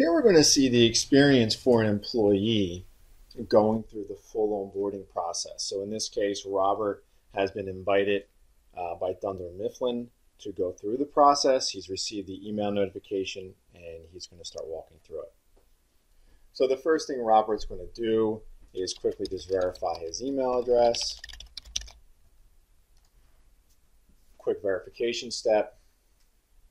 Here we're going to see the experience for an employee going through the full onboarding process. So in this case, Robert has been invited by Dunder Mifflin to go through the process. He's received the email notification and he's going to start walking through it. So the first thing Robert's going to do is quickly just verify his email address. Quick verification step.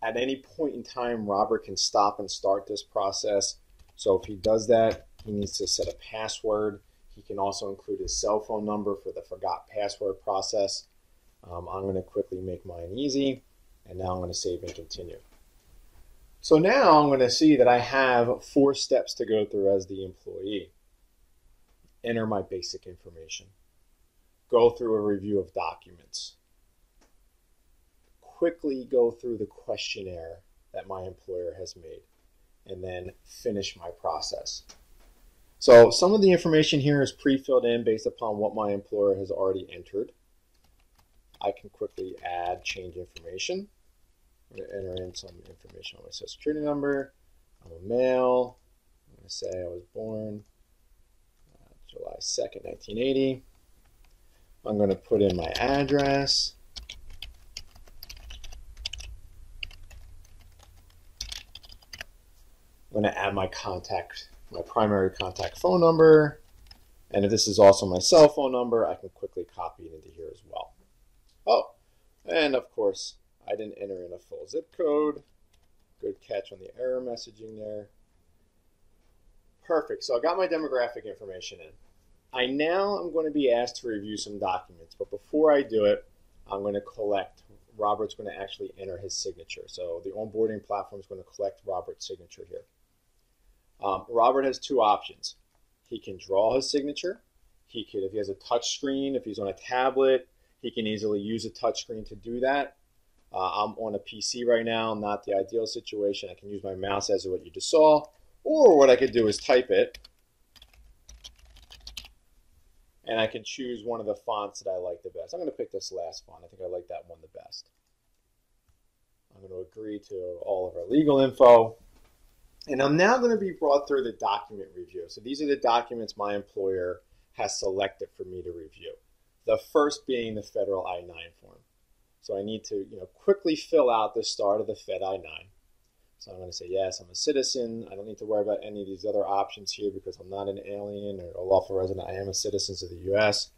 At any point in time, Robert can stop and start this process. So if he does that, he needs to set a password. He can also include his cell phone number for the forgot password process. I'm going to quickly make mine easy, and now I'm going to save and continue. So now I'm going to see that I have 4 steps to go through as the employee. Enter my basic information. Go through a review of documents. Quickly go through the questionnaire that my employer has made, and then finish my process. So some of the information here is pre-filled in based upon what my employer has already entered. I can quickly add change information. I'm going to enter in some information on my social security number. I'm a male. I'm going to say I was born July 2nd, 1980. I'm going to put in my address. I'm going to add my primary contact phone number. And if this is also my cell phone number, I can quickly copy it into here as well. Oh, and of course, I didn't enter in a full zip code. Good catch on the error messaging there. Perfect. So I got my demographic information in. I now am going to be asked to review some documents. But before I do it, I'm going to collect. Robert's going to actually enter his signature. So the onboarding platform is going to collect Robert's signature here. Robert has 2 options. He can draw his signature. He could, if he has a touch screen, if he's on a tablet, he can easily use a touch screen to do that. I'm on a PC right now, not the ideal situation. I can use my mouse as what you just saw. Or what I could do is type it. And I can choose one of the fonts that I like the best. I'm going to pick this last font. I think I like that one the best. I'm going to agree to all of our legal info. And I'm now going to be brought through the document review. So these are the documents my employer has selected for me to review. The first being the federal I-9 form. So I need to quickly fill out the start of the Fed I-9. So I'm going to say, yes, I'm a citizen. I don't need to worry about any of these other options here because I'm not an alien or a lawful resident. I am a citizen of the U.S.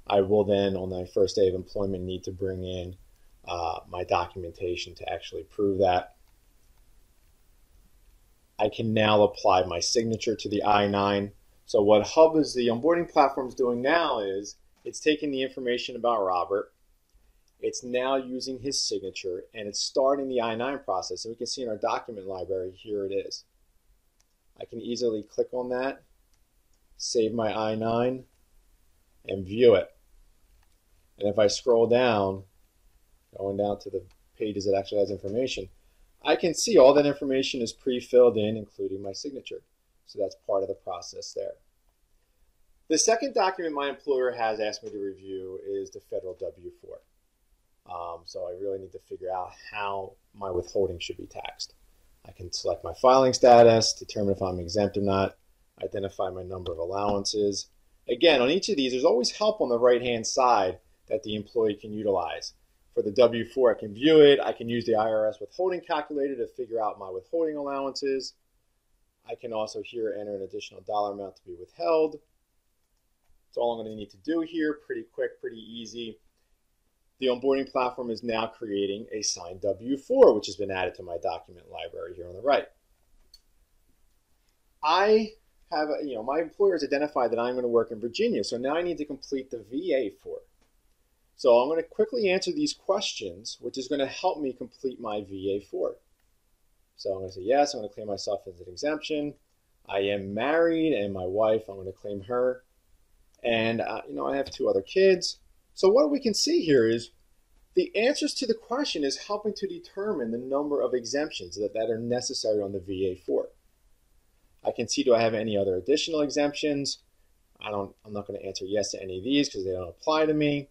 I will then, on my first day of employment, need to bring in my documentation to actually prove that. I can now apply my signature to the I-9. So what Hub is the onboarding platform is doing now is it's taking the information about Robert. It's now using his signature and it's starting the I-9 process. And we can see in our document library, here it is. I can easily click on that, save my I-9, and view it. And if I scroll down, going down to the pages that actually has information, I can see all that information is pre-filled in, including my signature. So that's part of the process there. The second document my employer has asked me to review is the federal W-4. So I really need to figure out how my withholding should be taxed. I can select my filing status, determine if I'm exempt or not, identify my number of allowances. Again, on each of these, there's always help on the right-hand side that the employee can utilize. For the W-4, I can view it. I can use the IRS withholding calculator to figure out my withholding allowances. I can also here enter an additional dollar amount to be withheld. That's all I'm going to need to do here. Pretty quick, pretty easy. The onboarding platform is now creating a signed W-4, which has been added to my document library here on the right. I have, my employer has identified that I'm going to work in Virginia, so now I need to complete the VA form. So I'm going to quickly answer these questions, which is going to help me complete my VA form. So I'm going to say yes, I'm going to claim myself as an exemption. I am married, and my wife, I'm going to claim her. And, I have 2 other kids. So what we can see here is the answers to the question is helping to determine the number of exemptions that are necessary on the VA form. I can see, do I have any other additional exemptions? I'm not going to answer yes to any of these because they don't apply to me.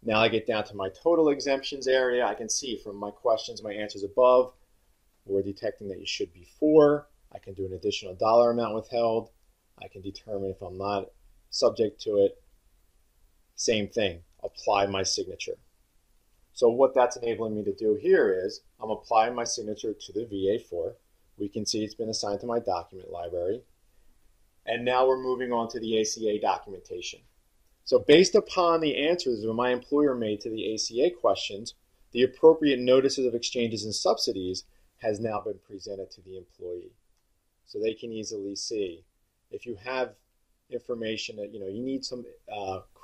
Now I get down to my total exemptions area. I can see from my questions, my answers above, we're detecting that you should be 4. I can do an additional dollar amount withheld. I can determine if I'm not subject to it. Same thing, apply my signature. So what that's enabling me to do here is I'm applying my signature to the VA form. We can see it's been assigned to my document library. And now we're moving on to the ACA documentation. So based upon the answers that my employer made to the ACA questions, the appropriate notices of exchanges and subsidies has now been presented to the employee. So they can easily see if you have information that you need some,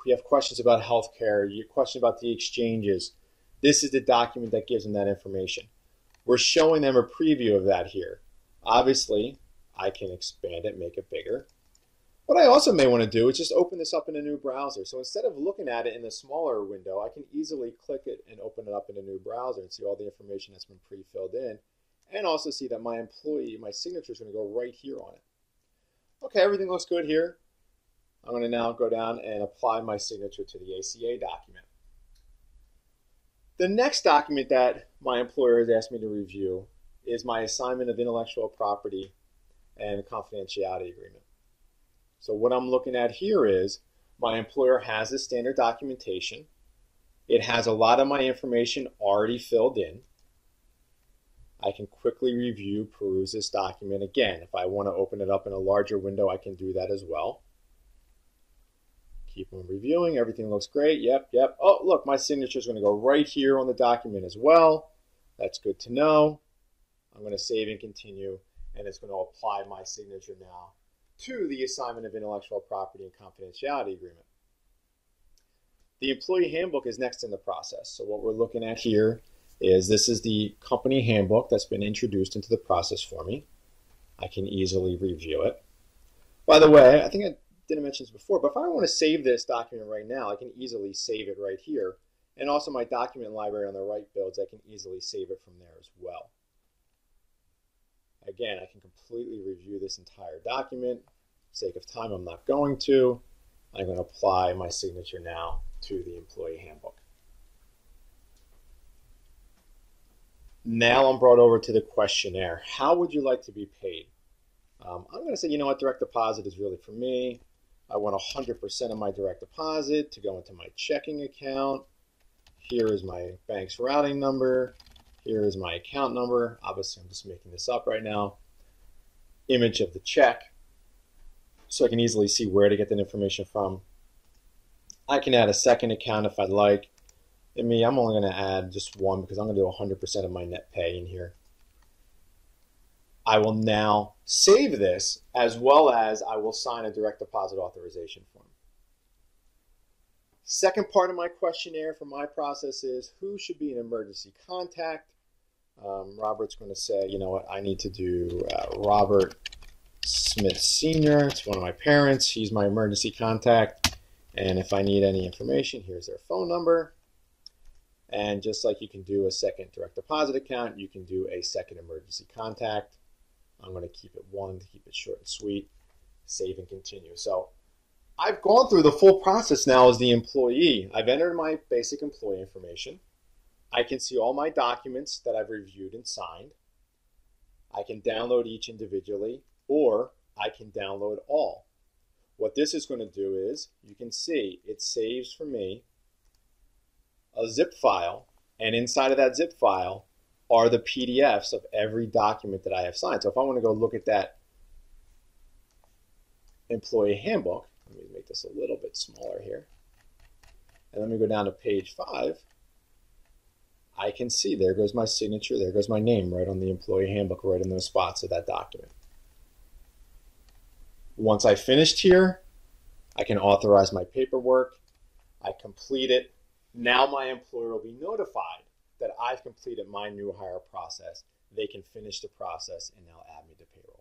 you have questions about healthcare, you question about the exchanges. This is the document that gives them that information. We're showing them a preview of that here. Obviously, I can expand it, make it bigger. What I also may want to do is just open this up in a new browser. So instead of looking at it in the smaller window, I can easily click it and open it up in a new browser and see all the information that's been pre-filled in, and also see that my signature is going to go right here on it. Okay, everything looks good here. I'm going to now go down and apply my signature to the ACA document. The next document that my employer has asked me to review is my assignment of intellectual property and confidentiality agreement. So what I'm looking at here is my employer has the standard documentation. It has a lot of my information already filled in. I can quickly review, peruse this document. Again, if I want to open it up in a larger window, I can do that as well. Keep on reviewing. Everything looks great. Yep. Oh, look, my signature is going to go right here on the document as well. That's good to know. I'm going to save and continue, and it's going to apply my signature now to the assignment of intellectual property and confidentiality agreement. The employee handbook is next in the process. So what we're looking at here is this is the company handbook that's been introduced into the process for me. I can easily review it. By the way, I think I didn't mention this before, but if I want to save this document right now, I can easily save it right here. And also my document library on the right builds, I can easily save it from there as well. Again, I can completely review this entire document. For the sake of time, I'm not going to. I'm going to apply my signature now to the employee handbook. Now I'm brought over to the questionnaire. How would you like to be paid? I'm going to say, you know what, direct deposit is really for me. I want 100% of my direct deposit to go into my checking account. Here is my bank's routing number. Here is my account number. Obviously, I'm just making this up right now. Image of the check, so I can easily see where to get that information from. I can add a second account if I'd like. And I'm only going to add just one because I'm going to do 100% of my net pay in here. I will now save this, as well as I will sign a direct deposit authorization form. Second part of my questionnaire for my process is who should be an emergency contact. Robert's going to say, you know what, I need to do Robert Smith Sr. It's one of my parents. He's my emergency contact. And if I need any information, here's their phone number. And just like you can do a second direct deposit account, you can do a second emergency contact. I'm going to keep it one to keep it short and sweet. Save and continue. So I've gone through the full process now as the employee. I've entered my basic employee information. I can see all my documents that I've reviewed and signed. I can download each individually, or I can download all. What this is going to do is, you can see it saves for me a zip file, and inside of that zip file are the PDFs of every document that I have signed. So if I want to go look at that employee handbook, let me make this a little bit smaller here, and let me go down to page 5. I can see there goes my signature, there goes my name right on the employee handbook, right in those spots of that document. Once I finished here, I can authorize my paperwork. I complete it. Now my employer will be notified that I've completed my new hire process. They can finish the process and now add me to payroll.